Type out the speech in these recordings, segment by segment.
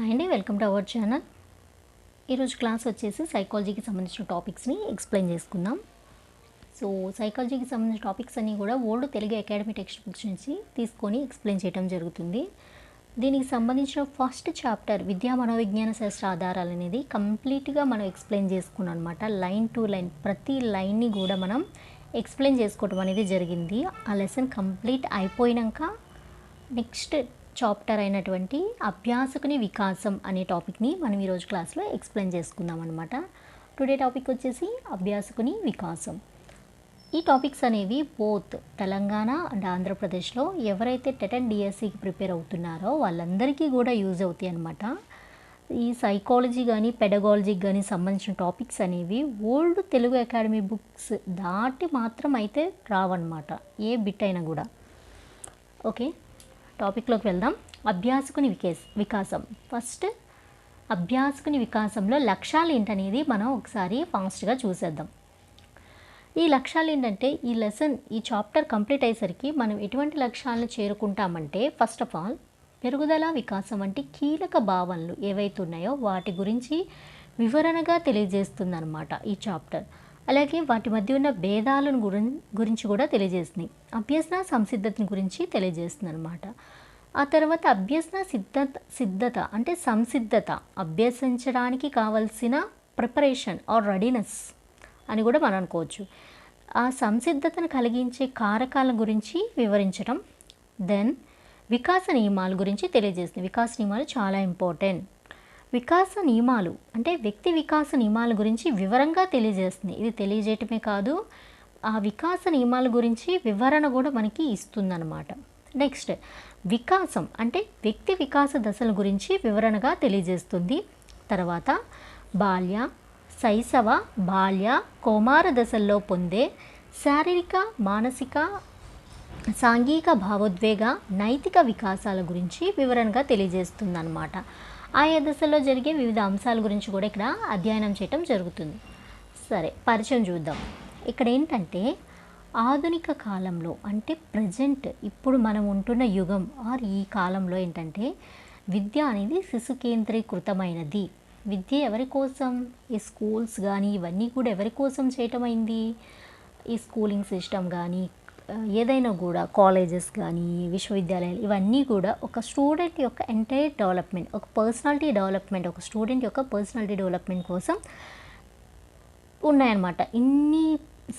అండి welcome to our channel. ఈరోజు class వచ్చేసి సైకాలజీకి సంబంధించిన టాపిక్స్ని ఎక్స్ప్లెయిన్ చేసుకుందాం. సో సైకాలజీకి సంబంధించిన టాపిక్స్ అన్నీ కూడా old Telugu academy text books నుంచి తీసుకొని ఎక్స్ప్లెయిన్ చేయడం జరుగుతుంది. దీనికి సంబంధించిన ఫస్ట్ చాప్టర్ విద్యా మనోవిజ్ఞాన శాస్త్ర ఆధారాలు అనేది కంప్లీట్గా మనం ఎక్స్ప్లెయిన్ చేసుకున్నాం అనమాట. లైన్ టు లైన్ ప్రతి లైన్ని కూడా మనం ఎక్స్ప్లెయిన్ చేసుకోవడం అనేది జరిగింది. ఆ లెసన్ కంప్లీట్ అయిపోయినాక నెక్స్ట్ చాప్టర్ అయినటువంటి అభ్యాసకుని వికాసం అనే టాపిక్ని మనం ఈరోజు క్లాస్లో ఎక్స్ప్లెయిన్ చేసుకుందాం అనమాట. టుడే టాపిక్ వచ్చేసి అభ్యాసకుని వికాసం. ఈ టాపిక్స్ అనేవి బోత్ తెలంగాణ అండ్ ఆంధ్రప్రదేశ్లో ఎవరైతే టెట్ అండ్ డిఎస్సికి ప్రిపేర్ అవుతున్నారో వాళ్ళందరికీ కూడా యూజ్ అవుతాయి అనమాట. ఈ సైకాలజీ కానీ పెడగాలజీకి కానీ సంబంధించిన టాపిక్స్ అనేవి ఓల్డ్ తెలుగు అకాడమీ బుక్స్ దాటి మాత్రం అయితే రావన్నమాట, ఏ బిట్ అయినా కూడా. ఓకే, టాపిక్లోకి వెళ్దాం. అభ్యాసకుని వికాసం. ఫస్ట్ అభ్యాసకుని వికాసంలో లక్ష్యాలు ఏంటనేది మనం ఒకసారి ఫాస్ట్గా చూసేద్దాం. ఈ లక్ష్యాలు ఏంటంటే ఈ చాప్టర్ కంప్లీట్ అయ్యేసరికి మనం ఎటువంటి లక్ష్యాలను చేరుకుంటామంటే ఫస్ట్ ఆఫ్ ఆల్ పెరుగుదల వికాసం వంటి కీలక భావనలు ఏవైతే ఉన్నాయో వాటి గురించి వివరణగా తెలియజేస్తుందన్నమాట ఈ చాప్టర్. అలాగే వాటి మధ్య ఉన్న భేదాలను గురించి కూడా తెలియజేస్తుంది. అభ్యసన సంసిద్ధతని గురించి తెలియజేస్తుంది అనమాట. ఆ తర్వాత అభ్యసన సిద్ధత అంటే సంసిద్ధత, అభ్యసించడానికి కావలసిన ప్రిపరేషన్ ఆర్ రెడీనెస్ అని కూడా మనం అనుకోవచ్చు. ఆ సంసిద్ధతను కలిగించే కారకాల గురించి వివరించడం. దెన్ వికాస నియమాల గురించి తెలియజేస్తుంది. వికాస నియమాలు చాలా ఇంపార్టెంట్. వికాస నియమాలు అంటే వ్యక్తి వికాస నియమాల గురించి వివరంగా తెలియజేస్తుంది. ఇది తెలియజేయటమే కాదు, ఆ వికాస నియమాల గురించి వివరణ కూడా మనకి ఇస్తుందన్నమాట. నెక్స్ట్ వికాసం అంటే వ్యక్తి వికాస దశల గురించి వివరణగా తెలియజేస్తుంది. తర్వాత బాల్య, శైశవ, బాల్య, కౌమార దశల్లో పొందే శారీరక, మానసిక, సాంఘిక, భావోద్వేగ, నైతిక వికాసాల గురించి వివరణగా తెలియజేస్తుంది అన్నమాట. ఆయా దశల్లో జరిగే వివిధ అంశాల గురించి కూడా ఇక్కడ అధ్యయనం చేయటం జరుగుతుంది. సరే, పరిచయం చూద్దాం. ఇక్కడ ఏంటంటే ఆధునిక కాలంలో అంటే ప్రజెంట్ ఇప్పుడు మనం ఉంటున్న యుగం ఆర్ ఈ కాలంలో ఏంటంటే విద్య అనేది శిశు కేంద్రీకృతమైనది. విద్య ఎవరి కోసం? ఈ స్కూల్స్ కానీ ఇవన్నీ కూడా ఎవరి కోసం చేయటమైంది? ఈ స్కూలింగ్ సిస్టమ్ కానీ ఏదైనా కూడా కాలేజెస్ కానీ విశ్వవిద్యాలయాలు ఇవన్నీ కూడా ఒక స్టూడెంట్ యొక్క ఎంటైర్ డెవలప్మెంట్, ఒక పర్సనాలిటీ డెవలప్మెంట్, ఒక స్టూడెంట్ యొక్క పర్సనాలిటీ డెవలప్మెంట్ కోసం ఉన్నాయన్నమాట. ఇన్ని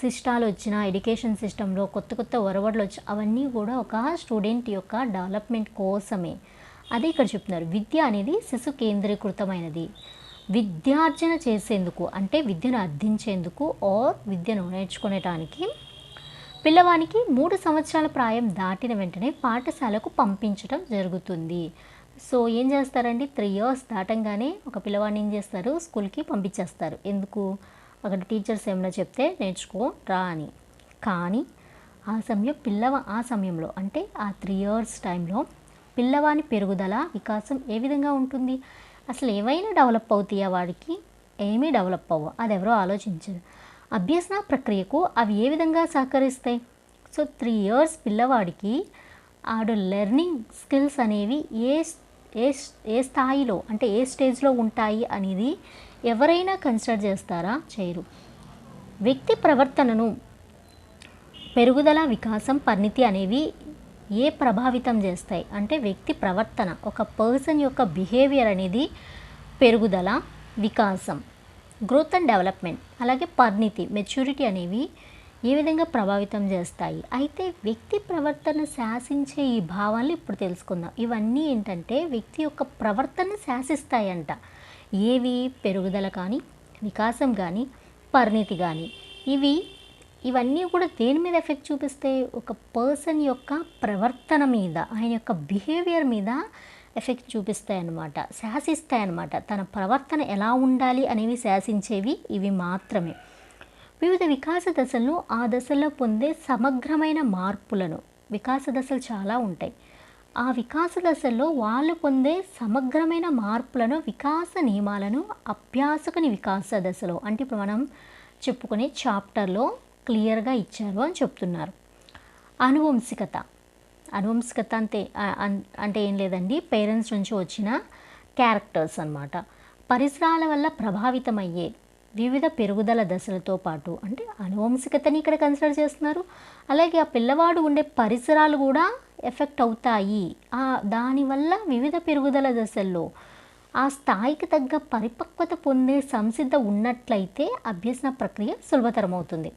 సిస్టాలు వచ్చిన ఎడ్యుకేషన్ సిస్టంలో కొత్త కొత్త ఒరవడులు వచ్చి అవన్నీ కూడా ఒక స్టూడెంట్ యొక్క డెవలప్మెంట్ కోసమే. అదే ఇక్కడ చెప్తున్నారు. విద్య అనేది శిశు కేంద్రీకృతమైనది. విద్యార్జన చేసేందుకు అంటే విద్యను అర్థించేందుకు ఆర్ విద్యను నేర్చుకునేటానికి పిల్లవానికి 3 సంవత్సరాల ప్రాయం దాటిన వెంటనే పాఠశాలకు పంపించడం జరుగుతుంది. సో ఏం చేస్తారండి, 3 years దాటంగానే ఒక పిల్లవాడిని ఏం చేస్తారు, స్కూల్కి పంపించేస్తారు. ఎందుకు? అక్కడ టీచర్స్ ఏమైనా చెప్తే నేర్చుకో రా అని. కానీ ఆ సమయంలో అంటే ఆ 3 years టైంలో పిల్లవాని పెరుగుదల వికాసం ఏ విధంగా ఉంటుంది? అసలు ఏమైనా డెవలప్ అవుతాయా? వాడికి ఏమీ డెవలప్ అవ్వవు. అది ఎవరో ఆలోచించరు. అభ్యసన ప్రక్రియకు అవి ఏ విధంగా సహకరిస్తాయి? సో 3 years పిల్లవాడికి ఆడు లెర్నింగ్ స్కిల్స్ అనేవి ఏ స్థాయిలో అంటే ఏ స్టేజ్లో ఉంటాయి అనేది ఎవరైనా కన్సిడర్ చేస్తారా? చేయరు. వ్యక్తి ప్రవర్తనను పెరుగుదల, వికాసం, పరిణితి అనేవి ప్రభావితం చేస్తాయి అంటే వ్యక్తి ప్రవర్తన, ఒక పర్సన్ యొక్క బిహేవియర్ అనేది పెరుగుదల, వికాసం, గ్రోత్ అండ్ డెవలప్మెంట్, అలాగే పరిణితి, మెచ్యూరిటీ అనేవి ఏ విధంగా ప్రభావితం చేస్తాయి. అయితే వ్యక్తి ప్రవర్తన శాసించే ఈ భావాలు ఇప్పుడు తెలుసుకుందాం. ఇవన్నీ ఏంటంటే వ్యక్తి యొక్క ప్రవర్తన శాసిస్తాయంట. ఏవి? పెరుగుదల కానీ, వికాసం కానీ, పరిణితి కానీ. ఇవన్నీ కూడా దేని మీద ఎఫెక్ట్ చూపిస్తాయి? ఒక పర్సన్ యొక్క ప్రవర్తన మీద, ఆయన యొక్క బిహేవియర్ మీద ఎఫెక్ట్ చూపిస్తాయన్నమాట, శాసిస్తాయన్నమాట. తన ప్రవర్తన ఎలా ఉండాలి అనేవి శాసించేవి ఇవి మాత్రమే. వివిధ వికాస దశలను ఆ దశల్లో పొందే సమగ్రమైన మార్పులను, వికాస దశలు చాలా ఉంటాయి, ఆ వికాస దశల్లో వాళ్ళు పొందే సమగ్రమైన మార్పులను, వికాస నియమాలను అభ్యాసకుని వికాస దశలో అంటే ఇప్పుడు మనం చెప్పుకునే చాప్టర్లో క్లియర్గా ఇచ్చారు అని చెప్తున్నారు. అనువంశికత అంటే ఏం లేదండి, పేరెంట్స్ నుంచి వచ్చిన క్యారెక్టర్స్ అన్నమాట. పరిసరాల వల్ల ప్రభావితమయ్యే వివిధ పెరుగుదల దశలతో పాటు అంటే అనువంశికతని ఇక్కడ కన్సిడర్ చేస్తున్నారు. అలాగే ఆ పిల్లవాడు ఉండే పరిసరాలు కూడా ఎఫెక్ట్ అవుతాయి. దానివల్ల వివిధ పెరుగుదల దశల్లో ఆ స్థాయికి తగ్గ పరిపక్వత పొందే సంసిద్ధ ఉన్నట్లయితే అభ్యసన ప్రక్రియ సులభతరమవుతుంది.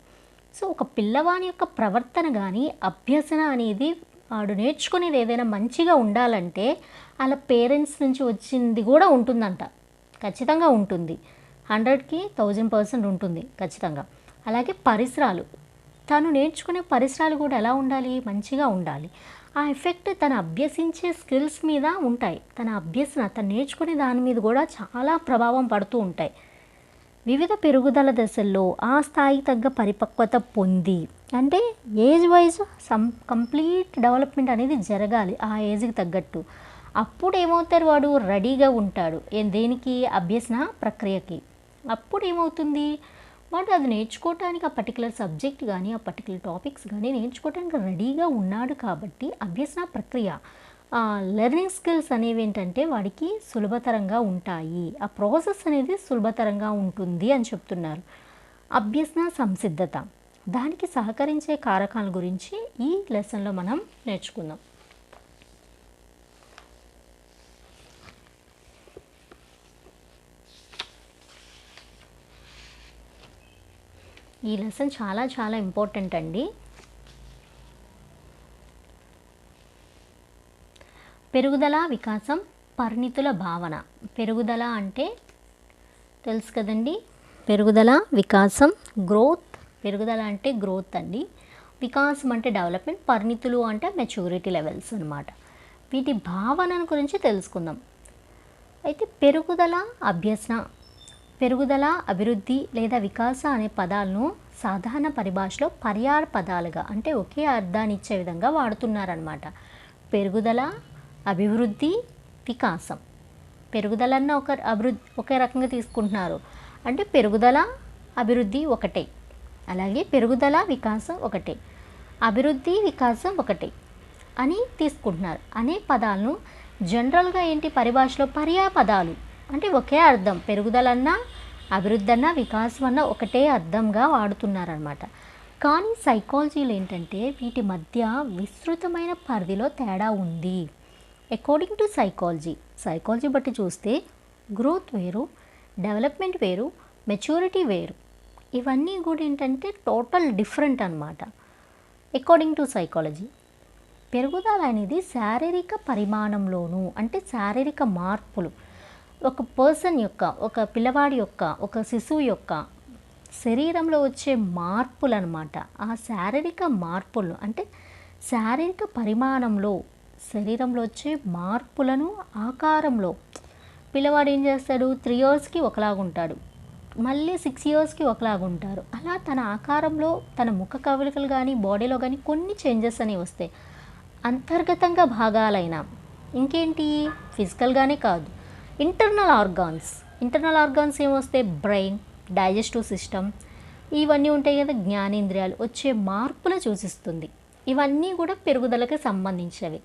సో ఒక పిల్లవాని యొక్క ప్రవర్తన కానీ అభ్యసన అనేది వాడు నేర్చుకునేది ఏదైనా మంచిగా ఉండాలంటే వాళ్ళ పేరెంట్స్ నుంచి వచ్చింది కూడా ఉంటుందంట. ఖచ్చితంగా ఉంటుంది. 100కి 1000% ఉంటుంది ఖచ్చితంగా. అలాగే పరిసరాలు, తను నేర్చుకునే పరిసరాలు కూడా ఎలా ఉండాలి, మంచిగా ఉండాలి. ఆ ఎఫెక్ట్ తను అభ్యసించే స్కిల్స్ మీద ఉంటాయి. తను నేర్చుకునే దాని మీద కూడా చాలా ప్రభావం పడుతూ ఉంటాయి. వివిధ పెరుగుదల దశల్లో ఆ స్థాయికి తగ్గ పరిపక్వత పొంది అంటే ఏజ్ వైజ్ కంప్లీట్ డెవలప్మెంట్ అనేది జరగాలి ఆ ఏజ్కి తగ్గట్టు. అప్పుడు ఏమవుతారు, వాడు రెడీగా ఉంటాడు దేనికి, అభ్యసన ప్రక్రియకి. అప్పుడు ఏమవుతుంది, వాడు అది నేర్చుకోవటానికి ఆ పర్టికులర్ సబ్జెక్ట్ కానీ ఆ పర్టికులర్ టాపిక్స్ కానీ నేర్చుకోవటానికి రెడీగా ఉన్నాడు. కాబట్టి అభ్యసన ప్రక్రియ లెర్నింగ్ స్కిల్స్ అనేవి ఏంటంటే వాడికి సులభతరంగా ఉంటాయి. ఆ ప్రాసెస్ అనేది సులభతరంగా ఉంటుంది అని చెప్తున్నారు. అభ్యసన సంసిద్ధత, దానికి సహకరించే కారకాల గురించి ఈ లెసన్లో మనం నేర్చుకుందాం. ఈ లెసన్ చాలా చాలా ఇంపార్టెంట్ అండి. పెరుగుదల, వికాసం, పరిణితుల భావన. పెరుగుదల అంటే తెలుసు కదండి, పెరుగుదల, వికాసం, గ్రోత్. పెరుగుదల అంటే గ్రోత్ అండి, వికాసం అంటే డెవలప్మెంట్, పరిణితులు అంటే మెచ్యూరిటీ లెవెల్స్ అన్నమాట. వీటి భావన గురించి తెలుసుకుందాం. అయితే పెరుగుదల, అభ్యసన, పెరుగుదల, అభివృద్ధి లేదా వికాస అనే పదాలను సాధారణ పరిభాషలో పర్యాయ పదాలుగా అంటే ఒకే అర్థాన్ని ఇచ్చే విధంగా వాడుతున్నారనమాట. పెరుగుదల, అభివృద్ధి, వికాసం. పెరుగుదలన్న ఒకే రకంగా తీసుకుంటున్నారు. అంటే పెరుగుదల, అభివృద్ధి ఒకటే, అలాగే పెరుగుదల, వికాసం ఒకటే, అభివృద్ధి, వికాసం ఒకటే అని తీసుకుంటున్నారు. అనే పదాలను జనరల్గా ఏంటి పరిభాషలో పర్యాయ పదాలు అంటే ఒకే అర్థం, పెరుగుదలన్నా అభివృద్ధి అన్నా వికాసం అన్నా ఒకటే అర్థంగా వాడుతున్నారనమాట. కానీ సైకాలజీలో ఏంటంటే వీటి మధ్య విస్తృతమైన పరిధిలో తేడా ఉంది. అకార్డింగ్ టు సైకాలజీ బట్టి చూస్తే గ్రోత్ వేరు, డెవలప్మెంట్ వేరు, మెచ్యూరిటీ వేరు. ఇవన్నీ కూడా ఏంటంటే టోటల్ డిఫరెంట్ అనమాట. అకార్డింగ్ టు సైకాలజీ పెరుగుదల అనేది శారీరక పరిమాణంలోనూ అంటే శారీరక మార్పులు, ఒక పర్సన్ యొక్క, ఒక పిల్లవాడి యొక్క, ఒక శిశువు యొక్క శరీరంలో వచ్చే మార్పులు అనమాట. ఆ శారీరక మార్పులు అంటే శారీరక పరిమాణంలో శరీరంలో వచ్చే మార్పులను ఆకారంలో పిల్లవాడు ఏం చేస్తాడు, 3 ఇయర్స్కి ఒకలాగుంటాడు, మళ్ళీ 6 ఇయర్స్కి ఒకలాగుంటారు. అలా తన ఆకారంలో తన ముఖ కవలికలు కానీ బాడీలో కానీ కొన్ని చేంజెస్ అనేవి వస్తాయి. అంతర్గతంగా భాగాలైన ఇంకేంటి ఫిజికల్గానే కాదు, ఇంటర్నల్ ఆర్గాన్స్ ఏమొస్తాయి, బ్రెయిన్, డైజెస్టివ్ సిస్టమ్, ఇవన్నీ ఉంటాయి కదా, జ్ఞానేంద్రియాలు వచ్చే మార్పులు సూచిస్తుంది. ఇవన్నీ కూడా పెరుగుదలకు సంబంధించినవి.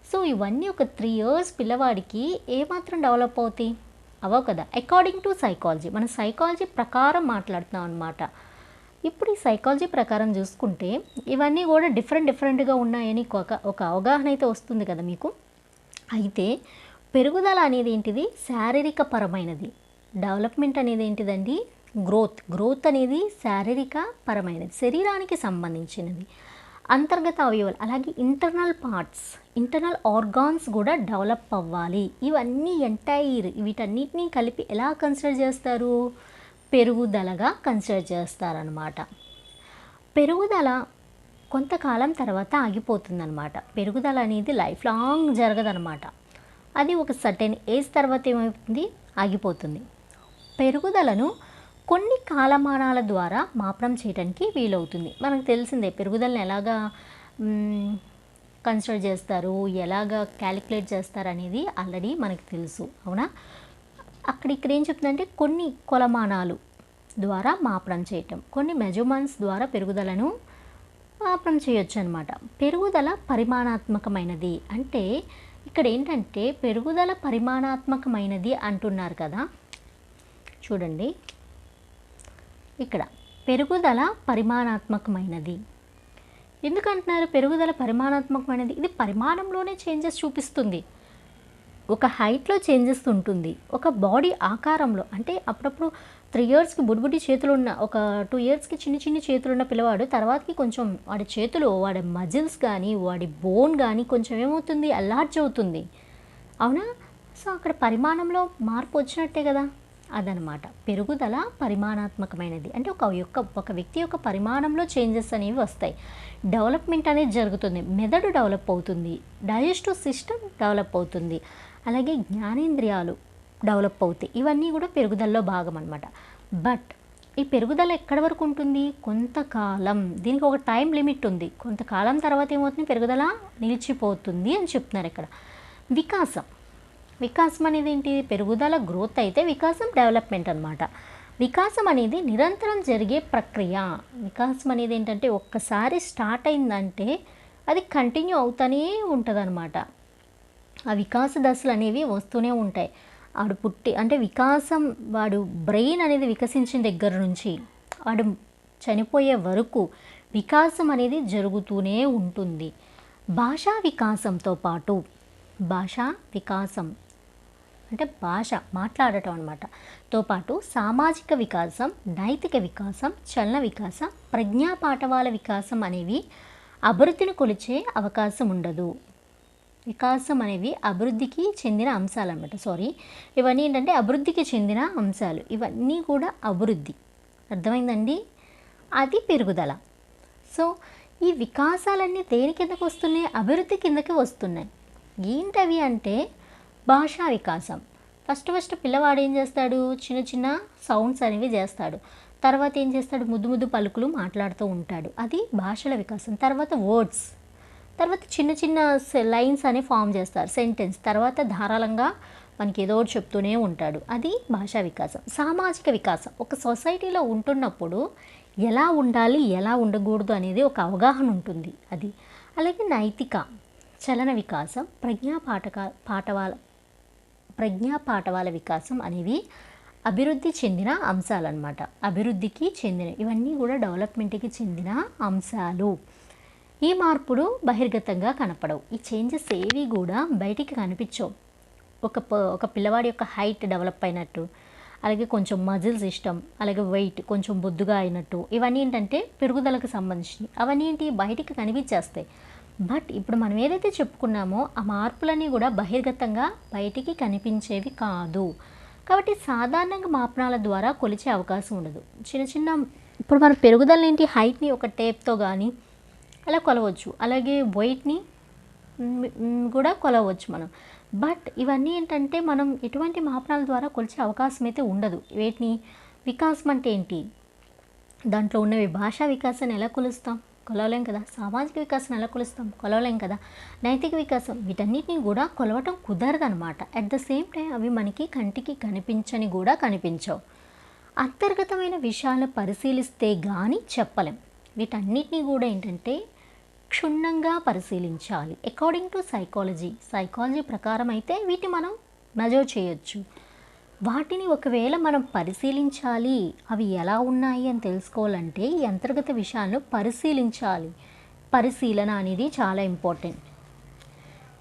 సో ఇవన్నీ ఒక 3 ఇయర్స్ పిల్లవాడికి ఏమాత్రం డెవలప్ అవుతాయి, అవవు కదా. అకార్డింగ్ టు సైకాలజీ, మన సైకాలజీ ప్రకారం మాట్లాడుతున్నాం అనమాట. ఇప్పుడు ఈ సైకాలజీ ప్రకారం చూసుకుంటే ఇవన్నీ కూడా డిఫరెంట్గా ఉన్నాయని ఒక అవగాహన అయితే వస్తుంది కదా మీకు. అయితే పెరుగుదల అనేది ఏంటిది, శారీరక పరమైనది. డెవలప్మెంట్ అనేది ఏంటిదండి, గ్రోత్ అనేది శారీరక పరమైనది, శరీరానికి సంబంధించినది. అంతర్గత అవయవాలు అలాగే ఇంటర్నల్ ఆర్గాన్స్ కూడా డెవలప్ అవ్వాలి. ఇవన్నీ వీటన్నిటినీ కలిపి ఎలా కన్సిడర్ చేస్తారు, పెరుగుదలగా కన్సిడర్ చేస్తారనమాట. పెరుగుదల కొంతకాలం తర్వాత ఆగిపోతుందన్నమాట. పెరుగుదల అనేది లైఫ్ లాంగ్ జరగదనమాట. అది ఒక సర్టెన్ ఏజ్ తర్వాత ఏమవుతుంది, ఆగిపోతుంది. పెరుగుదలను కొన్ని కాలమానాల ద్వారా మాపనం చేయడానికి వీలవుతుంది. మనకు తెలిసిందే పెరుగుదలను ఎలాగా కన్సిడర్ చేస్తారు, ఎలాగా క్యాలిక్యులేట్ చేస్తారు అనేది ఆల్రెడీ మనకు తెలుసు, అవునా. ఇక్కడ ఏం చెప్తుందంటే కొన్ని కొలమానాలు ద్వారా మాపనం చేయటం, కొన్ని మెజర్మెంట్స్ ద్వారా పెరుగుదలను మాపనం చేయొచ్చు అనమాట. పెరుగుదల పరిమాణాత్మకమైనది అంటే ఇక్కడ ఏంటంటే పెరుగుదల పరిమాణాత్మకమైనది అంటున్నారు కదా, చూడండి ఇక్కడ పెరుగుదల పరిమాణాత్మకమైనది ఎందుకంటున్నారు? పెరుగుదల పరిమాణాత్మకమైనది, ఇది పరిమాణంలోనే చేంజెస్ చూపిస్తుంది. ఒక హైట్లో చేంజెస్ ఉంటుంది, ఒక బాడీ ఆకారంలో. అంటే అప్పుడప్పుడు 3 ఇయర్స్కి బుడ్బుడి చేతులు ఉన్న, ఒక 2 ఇయర్స్కి చిన్ని చిన్ని చేతులు ఉన్న పిల్లవాడు తర్వాతకి కొంచెం వాడి చేతులు, వాడి మజిల్స్ కానీ వాడి బోన్ కానీ కొంచెం ఏమవుతుంది, అల్లార్జ్ అవుతుంది, అవునా? సో అక్కడ పరిమాణంలో మార్పు వచ్చినట్టే కదా, అదనమాట పెరుగుదల పరిమాణాత్మకమైనది. అంటే ఒక వ్యక్తి యొక్క పరిమాణంలో చేంజెస్ అనేవి వస్తాయి, డెవలప్మెంట్ అనేది జరుగుతుంది, మెదడు డెవలప్ అవుతుంది, డైజెస్టివ్ సిస్టమ్ డెవలప్ అవుతుంది, అలాగే జ్ఞానేంద్రియాలు డెవలప్ అవుతాయి. ఇవన్నీ కూడా పెరుగుదలలో భాగం అనమాట. బట్ ఈ పెరుగుదల ఎక్కడి వరకు ఉంటుంది? కొంతకాలం, దీనికి ఒక టైం లిమిట్ ఉంది. కొంతకాలం తర్వాత ఏమవుతుంది, పెరుగుదల నిలిచిపోతుంది అని చెప్తున్నారు ఇక్కడ. వికాసం అనేది ఏంటి? పెరుగుదల గ్రోత్ అయితే వికాసం డెవలప్మెంట్ అనమాట. వికాసం అనేది నిరంతరం జరిగే ప్రక్రియ. వికాసం అనేది ఏంటంటే ఒక్కసారి స్టార్ట్ అయిందంటే అది కంటిన్యూ అవుతూనే ఉంటుంది అనమాట. ఆ వికాస దశలు అనేవి వస్తూనే ఉంటాయి. వాడు అంటే వికాసం, వాడు బ్రెయిన్ అనేది వికసించిన దగ్గర నుంచి వాడు చనిపోయే వరకు వికాసం అనేది జరుగుతూనే ఉంటుంది. భాషా వికాసంతో పాటు, భాషా వికాసం అంటే భాష మాట్లాడటం అనమాట, తో పాటు సామాజిక వికాసం, నైతిక వికాసం, చలన వికాసం, ప్రజ్ఞా పాఠవాల వికాసం అనేవి అభివృద్ధిని కొలిచే అవకాశం ఉండదు. వికాసం అనేవి అభివృద్ధికి చెందిన అంశాలు అనమాట. ఇవన్నీ ఏంటంటే అభివృద్ధికి చెందిన అంశాలు. ఇవన్నీ కూడా అభివృద్ధి, అర్థమైందండి? అది పెరుగుదల. సో ఈ వికాసాలన్నీ దేని కిందకు వస్తున్నాయి? అభివృద్ధి కిందకి వస్తున్నాయి. ఏంటవి అంటే భాషా వికాసం. ఫస్ట్ పిల్లవాడు ఏం చేస్తాడు? చిన్న చిన్న సౌండ్స్ అనేవి చేస్తాడు. తర్వాత ఏం చేస్తాడు? ముద్దు పలుకులు మాట్లాడుతూ ఉంటాడు. అది భాషల వికాసం. తర్వాత వర్డ్స్, తర్వాత చిన్న చిన్న లైన్స్ అనేవి ఫామ్ చేస్తారు, సెంటెన్స్. తర్వాత ధారాళంగా మనకి ఏదో ఒకటి చెప్తూనే ఉంటాడు. అది భాషా వికాసం. సామాజిక వికాసం, ఒక సొసైటీలో ఉంటున్నప్పుడు ఎలా ఉండాలి, ఎలా ఉండకూడదు అనేది ఒక అవగాహన ఉంటుంది, అది. అలాగే నైతిక చలన వికాసం, ప్రజ్ఞా పాఠవాల వికాసం అనేవి అభివృద్ధి చెందిన అంశాలన్నమాట. అభివృద్ధికి చెందిన, ఇవన్నీ కూడా డెవలప్మెంట్కి చెందిన అంశాలు. ఈ మార్పులు బహిర్గతంగా కనపడవు. ఈ చేంజెస్ ఏవి కూడా బయటికి కనిపించవు. ఒక పిల్లవాడి యొక్క హైట్ డెవలప్ అయినట్టు, అలాగే కొంచెం మజిల్ సిస్టమ్, అలాగే వెయిట్ కొంచెం బొద్దుగా అయినట్టు, ఇవన్నీ ఏంటంటే పెరుగుదలకు సంబంధించినవి. అవన్నీ ఏంటి, బయటికి కనిపించేస్తాయి. బట్ ఇప్పుడు మనం ఏదైతే చెప్పుకున్నామో ఆ మార్పులన్నీ కూడా బహిర్గతంగా బయటికి కనిపించేవి కాదు. కాబట్టి సాధారణంగా మాపనాల ద్వారా కొలిచే అవకాశం ఉండదు. చిన్న ఇప్పుడు మన పెరుగుదల ఏంటి, హైట్ని ఒక టేప్తో కానీ అలా కొలవచ్చు, అలాగే వెయిట్ని కూడా కొలవచ్చు మనం. బట్ ఇవన్నీ ఏంటంటే మనం ఎటువంటి మాపనాల ద్వారా కొలిచే అవకాశం అయితే ఉండదు. వీటిని వికాసం అంటే ఏంటి, దాంట్లో ఉన్నవి భాషా వికాసాన్ని ఎలా కొలుస్తాం, కొలవలేం కదా. సామాజిక వికాసం ఎలా కొలుస్తాం, కొలవలేం కదా. నైతిక వికాసం, వీటన్నిటిని కూడా కొలవటం కుదరదనమాట. అట్ ద సేమ్ టైం అవి మనకి కంటికి కనిపించని కూడా కనిపించవు. అంతర్గతమైన విషయాలను పరిశీలిస్తే కానీ చెప్పలేం. వీటన్నిటిని కూడా ఏంటంటే క్షుణ్ణంగా పరిశీలించాలి. అకార్డింగ్ టు సైకాలజీ ప్రకారం అయితే వీటిని మనం మెజర్ చేయొచ్చు. వాటిని ఒకవేళ మనం పరిశీలించాలి, అవి ఎలా ఉన్నాయి అని తెలుసుకోవాలంటే ఈ అంతర్గత విషయాలను పరిశీలించాలి. పరిశీలన అనేది చాలా ఇంపార్టెంట్.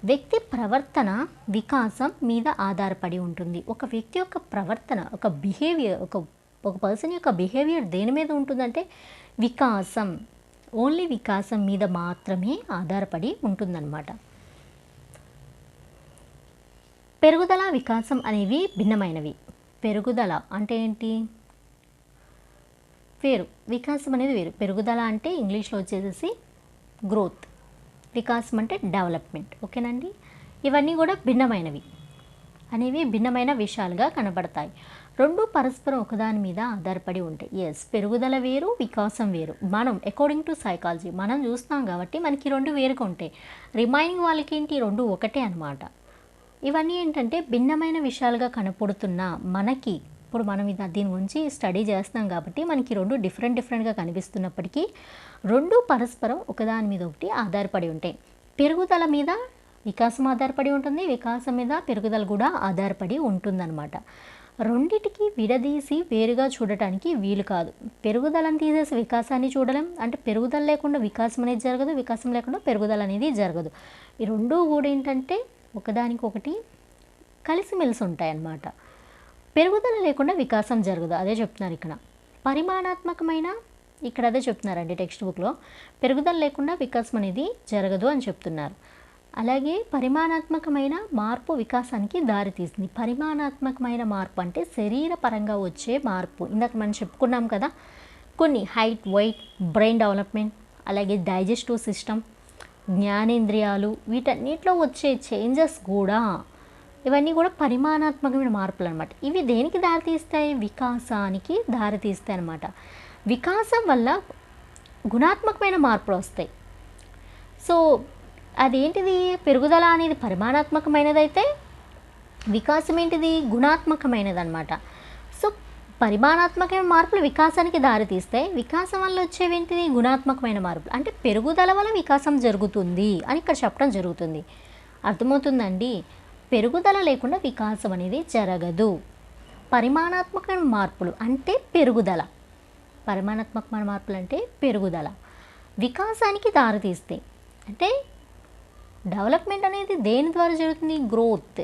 వ్యక్తి ప్రవర్తన వికాసం మీద ఆధారపడి ఉంటుంది. ఒక వ్యక్తి యొక్క ప్రవర్తన, ఒక బిహేవియర్, ఒక పర్సన్ యొక్క బిహేవియర్ దేని మీద ఉంటుందంటే వికాసం, ఓన్లీ వికాసం మీద మాత్రమే ఆధారపడి ఉంటుందన్నమాట. పెరుగుదల వికాసం అనేవి భిన్నమైనవి. పెరుగుదల అంటే ఏంటి, వేరు, వికాసం అనేది వేరు. పెరుగుదల అంటే ఇంగ్లీష్లో వచ్చేసి గ్రోత్, వికాసం అంటే డెవలప్మెంట్. ఓకేనండి, ఇవన్నీ కూడా భిన్నమైనవి అనేవి భిన్నమైన విషయాలుగా కనబడతాయి. రెండు పరస్పరం ఒకదాని మీద ఆధారపడి ఉంటాయి. ఎస్, పెరుగుదల వేరు, వికాసం వేరు. మనం అకార్డింగ్ టు సైకాలజీ మనం చూస్తున్నాం కాబట్టి మనకి రెండు వేరుగా ఉంటాయి. రిమైనింగ్ వాళ్ళకి ఏంటి, రెండు ఒకటే అనమాట. ఇవన్నీ ఏంటంటే భిన్నమైన విషయాలుగా కనపడుతున్న మనకి, ఇప్పుడు మనం దీని గురించి స్టడీ చేస్తున్నాం కాబట్టి మనకి రెండు డిఫరెంట్గా కనిపిస్తున్నప్పటికీ రెండు పరస్పరం ఒకదాని మీద ఒకటి ఆధారపడి ఉంటాయి. పెరుగుదల మీద వికాసం ఆధారపడి ఉంటుంది, వికాసం మీద పెరుగుదల కూడా ఆధారపడి ఉంటుందన్నమాట. రెండిటికి విడదీసి వేరుగా చూడటానికి వీలు కాదు. పెరుగుదలను తీసేసి వికాసాన్ని చూడలేం, అంటే పెరుగుదల లేకుండా వికాసం అనేది జరగదు, వికాసం లేకుండా పెరుగుదల అనేది జరగదు. ఈ రెండూ కూడా ఏంటంటే ఒకదానికొకటి కలిసిమెలిసి ఉంటాయన్నమాట. పెరుగుదల లేకుండా వికాసం జరగదు, అదే చెప్తున్నారు ఇక్కడ. పరిమాణాత్మకమైన, ఇక్కడ అదే చెప్తున్నారండి టెక్స్ట్ బుక్లో, పెరుగుదల లేకుండా వికాసం అనేది జరగదు అని చెప్తున్నారు. అలాగే పరిమాణాత్మకమైన మార్పు వికాసానికి దారితీస్తుంది. పరిమాణాత్మకమైన మార్పు అంటే శరీరపరంగా వచ్చే మార్పు. ఇందాక మనం చెప్పుకున్నాం కదా, కొన్ని హైట్, వెయిట్, బ్రెయిన్ డెవలప్మెంట్, అలాగే డైజెస్టివ్ సిస్టమ్, జ్ఞానేంద్రియాలు, వీటన్నిటిలో వచ్చే చేంజెస్ కూడా, ఇవన్నీ కూడా పరిమాణాత్మకమైన మార్పులు అనమాట. ఇవి దేనికి దారితీస్తాయి? వికాసానికి దారితీస్తాయి అన్నమాట. వికాసం వల్ల గుణాత్మకమైన మార్పులు వస్తాయి. సో అదేంటిది? పెరుగుదల అనేది పరిమాణాత్మకమైనదైతే వికాసం ఏంటిది? గుణాత్మకమైనది అనమాట. సో పరిమాణాత్మకమైన మార్పులు వికాసానికి దారితీస్తాయి, వికాసం వల్ల వచ్చేవేంటిది? గుణాత్మకమైన మార్పులు. అంటే పెరుగుదల వల్ల వికాసం జరుగుతుంది అని ఇక్కడ చెప్పడం జరుగుతుంది. అర్థమవుతుందండి? పెరుగుదల లేకుండా వికాసం అనేది జరగదు. పరిమాణాత్మకమైన మార్పులు అంటే పెరుగుదల, పరిమాణాత్మకమైన మార్పులు అంటే పెరుగుదల వికాసానికి దారితీస్తాయి. అంటే డెవలప్మెంట్ అనేది దేని ద్వారా జరుగుతుంది? గ్రోత్.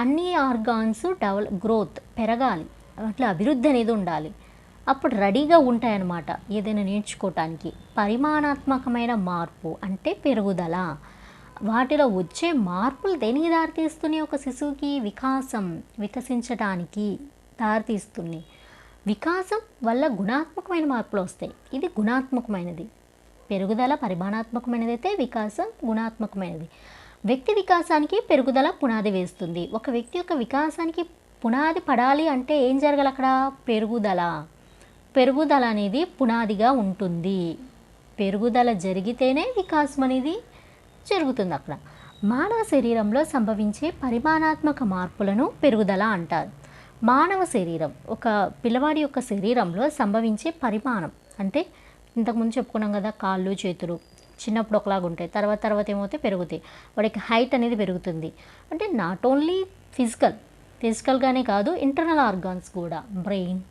అన్ని ఆర్గాన్స్ గ్రోత్ పెరగాలి, అట్లా అభివృద్ధి అనేది ఉండాలి, అప్పుడు రెడీగా ఉంటాయన్నమాట ఏదైనా నేర్చుకోవటానికి. పరిమాణాత్మకమైన మార్పు అంటే పెరుగుదల. వాటిలో వచ్చే మార్పులు దేనికి దారితీస్తున్నాయి? ఒక శిశువుకి వికాసం, వికసించడానికి దారితీస్తున్నాయి. వికాసం వల్ల గుణాత్మకమైన మార్పులు వస్తాయి. ఇది గుణాత్మకమైనది. పెరుగుదల పరిమాణాత్మకమైనది అయితే వికాసం గుణాత్మకమైనది. వ్యక్తి వికాసానికి పెరుగుదల పునాది వేస్తుంది. ఒక వ్యక్తి యొక్క వికాసానికి పునాది పడాలి అంటే ఏం జరగాలి? అక్కడ పెరుగుదల. పెరుగుదల అనేది పునాదిగా ఉంటుంది. పెరుగుదల జరిగితేనే వికాసం అనేది జరుగుతుంది అక్కడ. మానవ శరీరంలో సంభవించే పరిమాణాత్మక మార్పులను పెరుగుదల అంటారు. మానవ శరీరం, ఒక పిల్లవాడి యొక్క శరీరంలో సంభవించే పరిమాణం అంటే ఇంతకుముందు చెప్పుకున్నాం కదా, కాళ్ళు చేతులు చిన్నప్పుడు ఒకలాగా ఉంటాయి, తర్వాత ఏమవుతాయి? పెరుగుతాయి. వాడికి హైట్ అనేది పెరుగుతుంది. అంటే నాట్ ఓన్లీ ఫిజికల్గానే కాదు, ఇంటర్నల్ ఆర్గాన్స్ కూడా, brain,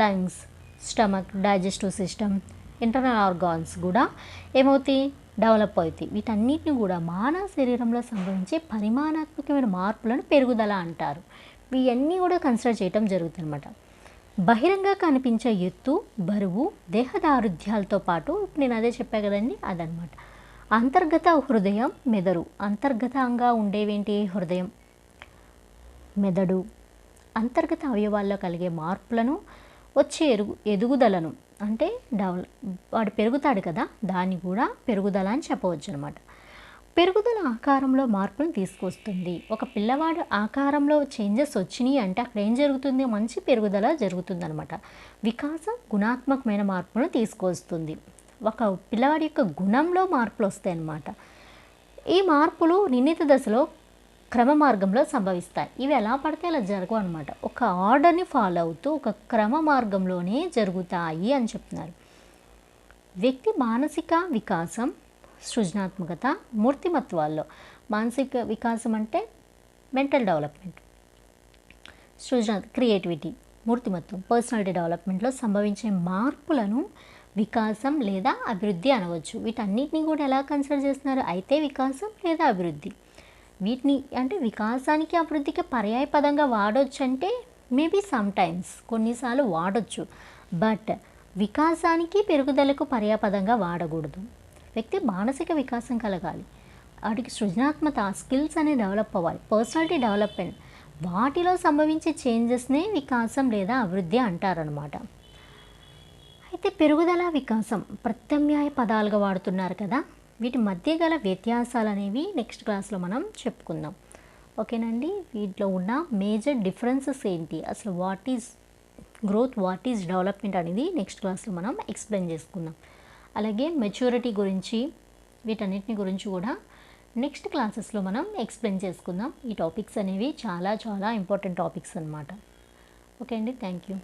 lungs, stomach, digestive system, internal organs కూడా ఏమవుతాయి? డెవలప్ అవుతాయి. వీటన్నిటిని కూడా మానవ శరీరంలో సంభవించే పరిమాణాత్మకమైన మార్పులను పెరుగుదల అంటారు. ఇవన్నీ కూడా కన్సిడర్ చేయటం జరుగుతుందన్నమాట. బహిరంగ కనిపించే ఎత్తు, బరువు, దేహదారుఢ్యాలతో పాటు నేను అదే చెప్పా కదండి, అదనమాట. అంతర్గత హృదయం, మెదడు. అంతర్గతంగా ఉండేవేంటి? హృదయం, మెదడు. అంతర్గత అవయవాల్లో కలిగే మార్పులను, వచ్చే ఎదుగుదలను, అంటే వాడు పెరుగుతాడు కదా, దాన్ని కూడా పెరుగుదల అని చెప్పవచ్చు అనమాట. పెరుగుదల ఆకారంలో మార్పును తీసుకొస్తుంది. ఒక పిల్లవాడు ఆకారంలో చేంజెస్ వచ్చినాయి అంటే అక్కడ ఏం జరుగుతుంది? మంచి పెరుగుదల జరుగుతుందనమాట. వికాసం గుణాత్మకమైన మార్పును తీసుకొస్తుంది. ఒక పిల్లవాడి యొక్క గుణంలో మార్పులు వస్తాయి అన్నమాట. ఈ మార్పులు నిర్ణీత దశలో క్రమ మార్గంలో సంభవిస్తాయి. ఇవి ఎలా పడితే అలా జరగవు అనమాట. ఒక ఆర్డర్ని ఫాలో అవుతూ ఒక క్రమ మార్గంలోనే జరుగుతాయి అని చెప్తున్నారు. వ్యక్తి మానసిక వికాసం, సృజనాత్మకత, మూర్తిమత్వాల్లో. మానసిక వికాసం అంటే మెంటల్ డెవలప్మెంట్, క్రియేటివిటీ, మూర్తిమత్వం, పర్సనాలిటీ డెవలప్మెంట్లో సంభవించే మార్పులను వికాసం లేదా అభివృద్ధి అనవచ్చు. వీటన్నిటిని కూడా ఎలా కన్సిడర్ చేస్తున్నారు? అయితే వికాసం లేదా అభివృద్ధి. వీటిని అంటే వికాసానికి అభివృద్ధికి పర్యాయ పదంగా వాడవచ్చు అంటే మేబీ సమ్టైమ్స్, కొన్నిసార్లు వాడచ్చు. బట్ వికాసానికి పెరుగుదలకు పర్యాపదంగా వాడకూడదు. వ్యక్తి మానసిక వికాసం కలగాలి, వాటికి సృజనాత్మక స్కిల్స్ అనేవి డెవలప్ అవ్వాలి, పర్సనాలిటీ డెవలప్మెంట్, వాటిలో సంభవించే చేంజెస్నే వికాసం లేదా అభివృద్ధి అంటారనమాట. అయితే పెరుగుదల, వికాసం ప్రత్యామ్నాయ పదాలుగా వాడుతున్నారు కదా, వీటి మధ్య గల వ్యత్యాసాలు అనేవి నెక్స్ట్ క్లాస్లో మనం చెప్పుకుందాం. ఓకేనండి. వీటిలో ఉన్న మేజర్ డిఫరెన్సెస్ ఏంటి, అసలు what is growth, what is development అనేది నెక్స్ట్ క్లాస్లో మనం ఎక్స్ప్లెయిన్ చేసుకుందాం. అలాగే మెచ్యూరిటీ గురించి, వీటన్నిటిని గురించి కూడా నెక్స్ట్ క్లాసెస్లో మనం ఎక్స్ప్లెయిన్ చేసుకుందాం. ఈ టాపిక్స్ అనేవి చాలా చాలా ఇంపార్టెంట్ టాపిక్స్ అన్నమాట. ఓకే అండి, థ్యాంక్ యూ.